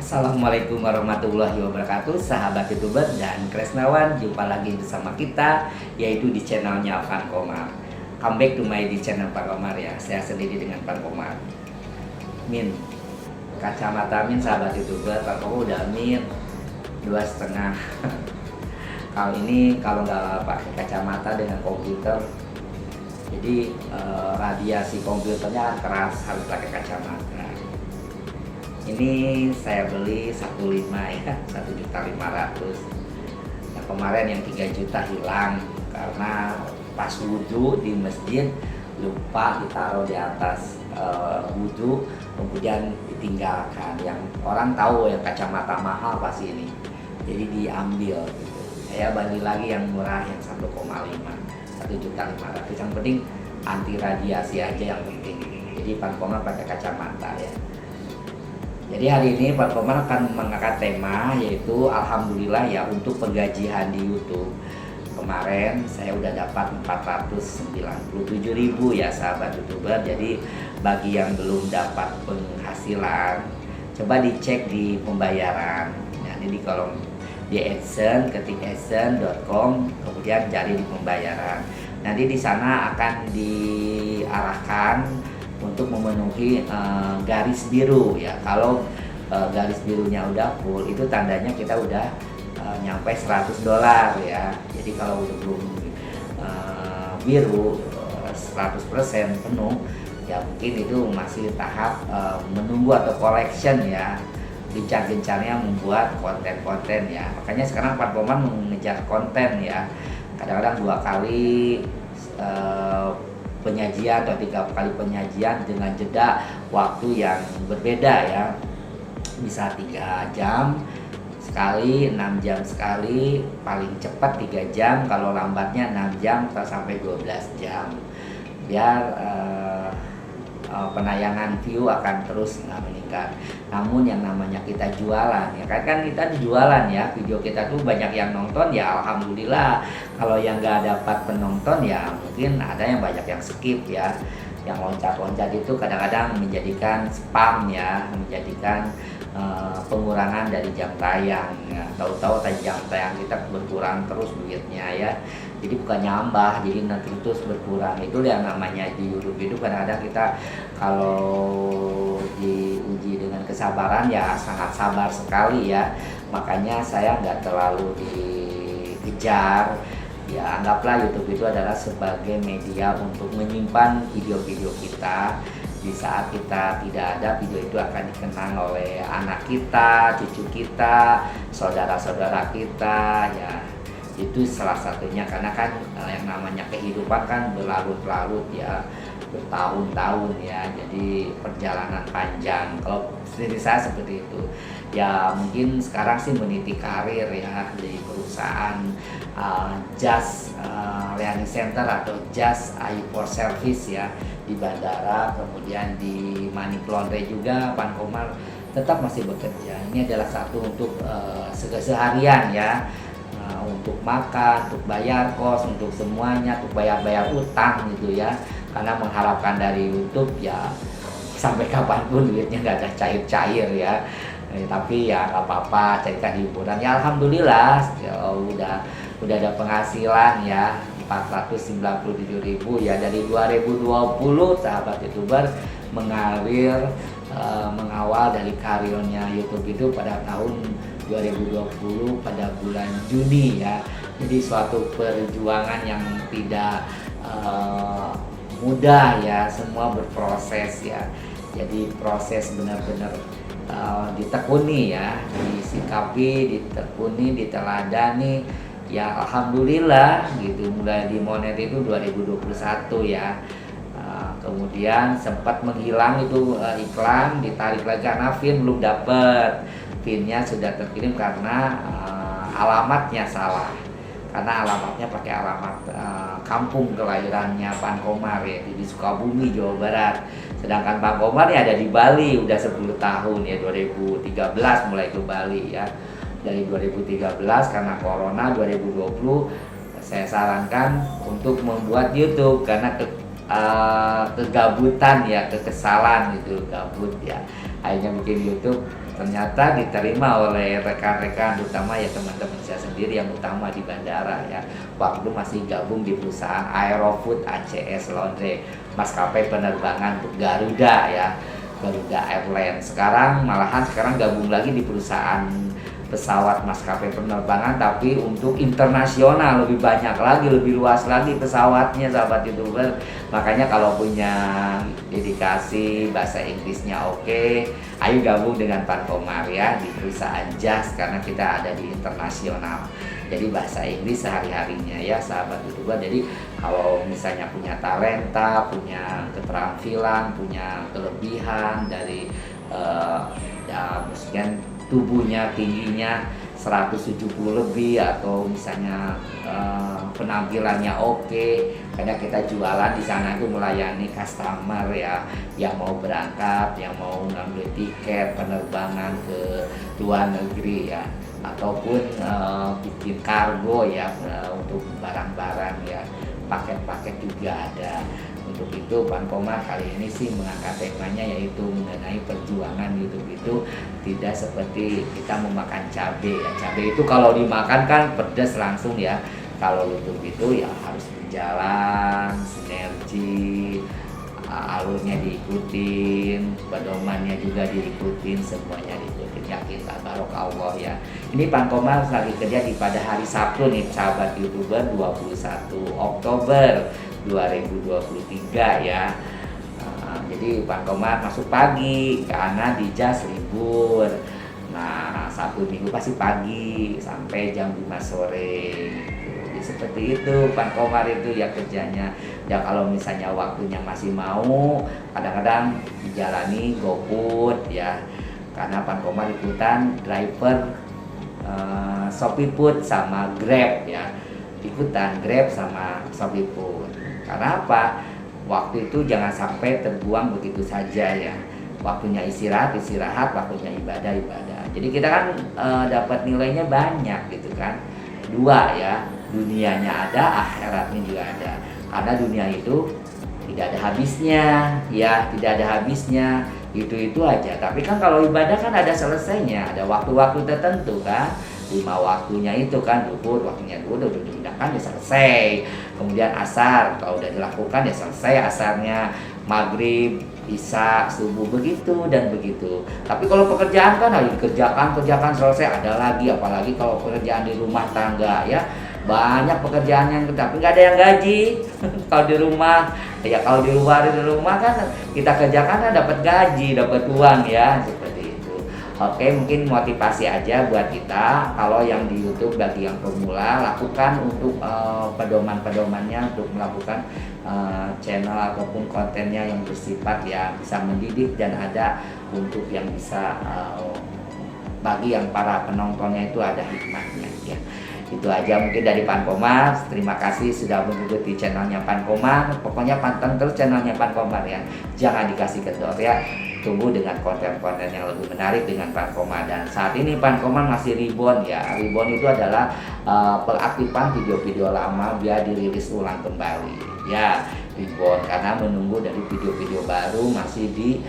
Assalamualaikum warahmatullahi wabarakatuh, sahabat youtuber dan Kresnawan. Jumpa lagi bersama kita, yaitu di channelnya Van Komar. Come back to my di channel Van Komar ya. Saya sendiri dengan Van Komar. Min, kacamata Min sahabat youtuber, Van Komar udah Min 2,5. Kali ini kalau nggak pakai kacamata dengan komputer, jadi radiasi komputernya kan keras, harus pakai kacamata. Ini saya beli 1,5 ya, 1.500.000. Yang kemarin yang 3 juta hilang karena pas wudhu di masjid lupa ditaruh di atas wudhu, kemudian ditinggalkan. Yang orang tahu yang kacamata mahal pasti ini, jadi diambil gitu. Saya beli lagi yang murah yang 1,5, 1.500.000. Yang penting anti radiasi aja yang penting. Jadi Van Komar pakai kacamata ya. Jadi hari ini Van Komar akan mengangkat tema yaitu alhamdulillah ya untuk penggajian di YouTube. Kemarin saya udah dapat 497.000 ya sahabat YouTuber. Jadi bagi yang belum dapat penghasilan, coba dicek di pembayaran. Nah, ini di kolom di AdSense, ketik adsense.com, kemudian cari di pembayaran. Nanti di sana akan diarahkan untuk memenuhi garis biru ya. Kalau garis birunya udah full, itu tandanya kita udah nyampe $100 ya. Jadi kalau udah belum biru 100% penuh ya, mungkin itu masih tahap menunggu atau collection ya, gencar-gencarnya membuat konten-konten ya. Makanya sekarang Van Komar mengejar konten ya, kadang-kadang 2 kali penyajian atau 3 kali penyajian dengan jeda waktu yang berbeda ya. Bisa 3 jam sekali, 6 jam sekali, paling cepat 3 jam, kalau lambatnya 6 jam sampai 12 jam. Biar penayangan view akan terus meningkat. Namun yang namanya kita jualan ya kan kita jualan ya, video kita tuh banyak yang nonton ya alhamdulillah. Kalau yang nggak dapat penonton ya mungkin ada yang banyak yang skip ya. Yang loncat-loncat itu kadang-kadang menjadikan spam ya, menjadikan pengurangan dari jam tayang ya. Tahu-tahu jam tayang kita berkurang terus duitnya ya. Jadi bukan nyambah, jadi nanti terus berkurang. Itu yang namanya di YouTube itu kadang-kadang kita kalau diuji dengan kesabaran ya sangat sabar sekali ya. Makanya saya nggak terlalu dikejar ya. Anggaplah YouTube itu adalah sebagai media untuk menyimpan video-video kita. Di saat kita tidak ada, video itu akan dikenang oleh anak kita, cucu kita, saudara-saudara kita ya. Itu salah satunya, karena kan yang namanya kehidupan kan berlarut-larut ya, bertahun-tahun ya, jadi perjalanan panjang. Kalau sendiri saya seperti itu ya, mungkin sekarang sih meniti karir ya di perusahaan Just Learning Center atau Just AI4 Service ya, di bandara, kemudian di Money Laundry juga Van Komar tetap masih bekerja. Ini adalah satu untuk seharian ya, untuk makan, untuk bayar kos, untuk semuanya, untuk bayar utang gitu ya. Karena mengharapkan dari YouTube ya sampai kapanpun duitnya nggak ada cair-cair ya. Tapi ya nggak apa-apa, carikan hiburan ya. Alhamdulillah ya, udah ada penghasilan ya 497.000 ya dari 2020 sahabat YouTuber mengawal dari karirnya YouTube itu pada tahun 2020 pada bulan Juni ya. Jadi suatu perjuangan yang tidak mudah ya, semua berproses ya. Jadi proses benar-benar ditekuni ya, disikapi, ditekuni, diteladani ya. Alhamdulillah gitu, mulai dimonet itu 2021 ya. Kemudian sempat menghilang itu iklan, ditarik lagi karena PIN belum dapat. PIN-nya sudah terkirim karena alamatnya salah, karena alamatnya pakai alamat kampung kelahirannya Van Komar ya, di Sukabumi, Jawa Barat. Sedangkan Van Komar ya ada di Bali udah 10 tahun ya, 2013 mulai ke Bali ya. Dari 2013 karena corona, 2020 saya sarankan untuk membuat YouTube karena kegabutan ya, kekesalan gitu, gabut ya. Akhirnya bikin YouTube ternyata diterima oleh rekan-rekan, terutama ya teman-teman saya sendiri yang utama di bandara ya. Waktu masih gabung di perusahaan Aerofood ACS Laundry, maskapai penerbangan untuk Garuda ya, Garuda Airlines. Sekarang gabung lagi di perusahaan pesawat maskapai penerbangan, tapi untuk internasional, lebih banyak lagi, lebih luas lagi pesawatnya, sahabat YouTuber. Makanya kalau punya dedikasi bahasa Inggrisnya oke, ayo gabung dengan Pan Komar ya di perusahaan JAS, karena kita ada di internasional. Jadi bahasa Inggris sehari-harinya ya, sahabat YouTuber. Jadi kalau misalnya punya talenta, punya keterampilan, punya kelebihan dari ya misalnya tubuhnya tingginya 170 lebih, atau misalnya penampilannya oke, karena kita jualan di sana itu melayani customer ya, yang mau berangkat, yang mau ngambil tiket penerbangan ke luar negeri ya, ataupun bikin kargo ya, untuk barang-barang ya, paket-paket juga ada. Untuk itu Pan Komar kali ini sih mengangkat temanya, yaitu mengenai perjuangan YouTube itu tidak seperti kita memakan cabai ya. Cabai itu kalau dimakan kan pedas langsung ya. Kalau YouTube itu ya harus berjalan, sinergi, alurnya diikutin, pedomannya juga diikutin, semuanya diikutin. Yakin tak barokah Allah ya. Ini Pan Komar lagi kerja pada hari Sabtu nih, sahabat YouTuber, 21 Oktober 2023 ya. Jadi Pan Komar masuk pagi karena di JAS libur. Nah, Sabtu Minggu pasti pagi sampai jam 5 sore gitu. Jadi seperti itu Pan Komar itu ya kerjanya. Ya kalau misalnya waktunya masih mau, kadang-kadang dijalani GoFood ya. Karena Pan Komar ikutan driver ShopeeFood sama Grab ya. Ikutan Grab sama ShopeeFood. Karena apa? Waktu itu jangan sampai terbuang begitu saja ya. Waktunya istirahat, waktunya ibadah. Jadi kita kan dapat nilainya banyak gitu kan. Dua ya, dunianya ada, akhiratnya juga ada. Karena dunia itu tidak ada habisnya ya, tidak ada habisnya. Itu aja. Tapi kan kalau ibadah kan ada selesainya, ada waktu-waktu tertentu kan. 5 waktunya itu kan, duhur, waktunya duhur udah digunakan ya selesai. Kemudian asar, kalau udah dilakukan ya selesai asarnya. Maghrib, isya, subuh, begitu dan begitu. Tapi kalau pekerjaan kan harus dikerjakan selesai, ada lagi. Apalagi kalau pekerjaan di rumah tangga ya, banyak pekerjaan yang tapi nggak ada yang gaji. Kalau di rumah ya, kalau di luar di rumah kan kita kerjakan kan dapat gaji, dapat uang ya, seperti itu. Oke, mungkin motivasi aja buat kita. Kalau yang di YouTube bagi yang pemula, lakukan untuk pedoman-pedomannya untuk melakukan channel ataupun kontennya yang bersifat ya bisa mendidik, dan ada untuk yang bisa bagi yang para penontonnya itu ada hikmahnya ya. Itu aja mungkin dari Pan Komar. Terima kasih sudah mengikuti channelnya Pan Komar. Pokoknya panteng terus channelnya Pan Komar ya. Jangan dikasih kendor ya. Tunggu dengan konten-konten yang lebih menarik dengan Pan Komar. Dan saat ini Pan Komar masih reborn ya. Reborn itu adalah pengaktifan video-video lama biar dirilis ulang kembali ya. Reborn karena menunggu dari video-video baru masih di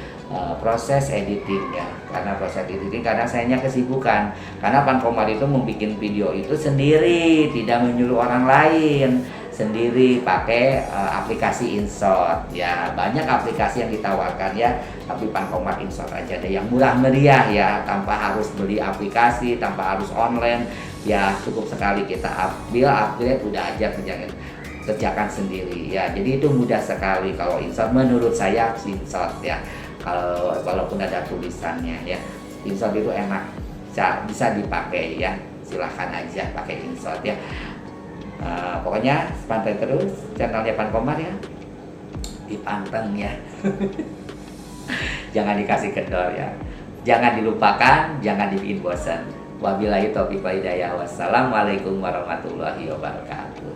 proses editing ya. Karena proses editing karena sayanya kesibukan. Karena Pan Komar itu membuat video itu sendiri, tidak menyuruh orang lain, sendiri pakai aplikasi InShot ya. Banyak aplikasi yang ditawarkan ya, tapi Pan Komar InShot aja deh yang murah meriah ya, tanpa harus beli aplikasi, tanpa harus online ya. Cukup sekali kita upgrade udah aja kerjakan sendiri ya. Jadi itu mudah sekali kalau InShot, menurut saya InShot ya. Kalau walaupun ada tulisannya ya, InShot itu enak, bisa dipakai ya. Silahkan aja pakai InShot ya. Pokoknya panteng terus channelnya Pan Komar ya, dipanteng ya. Jangan dikasih kendor ya, jangan dilupakan, jangan dibikin bosan. Wabillahi taufiq wal hidayah. Wassalamualaikum warahmatullahi wabarakatuh.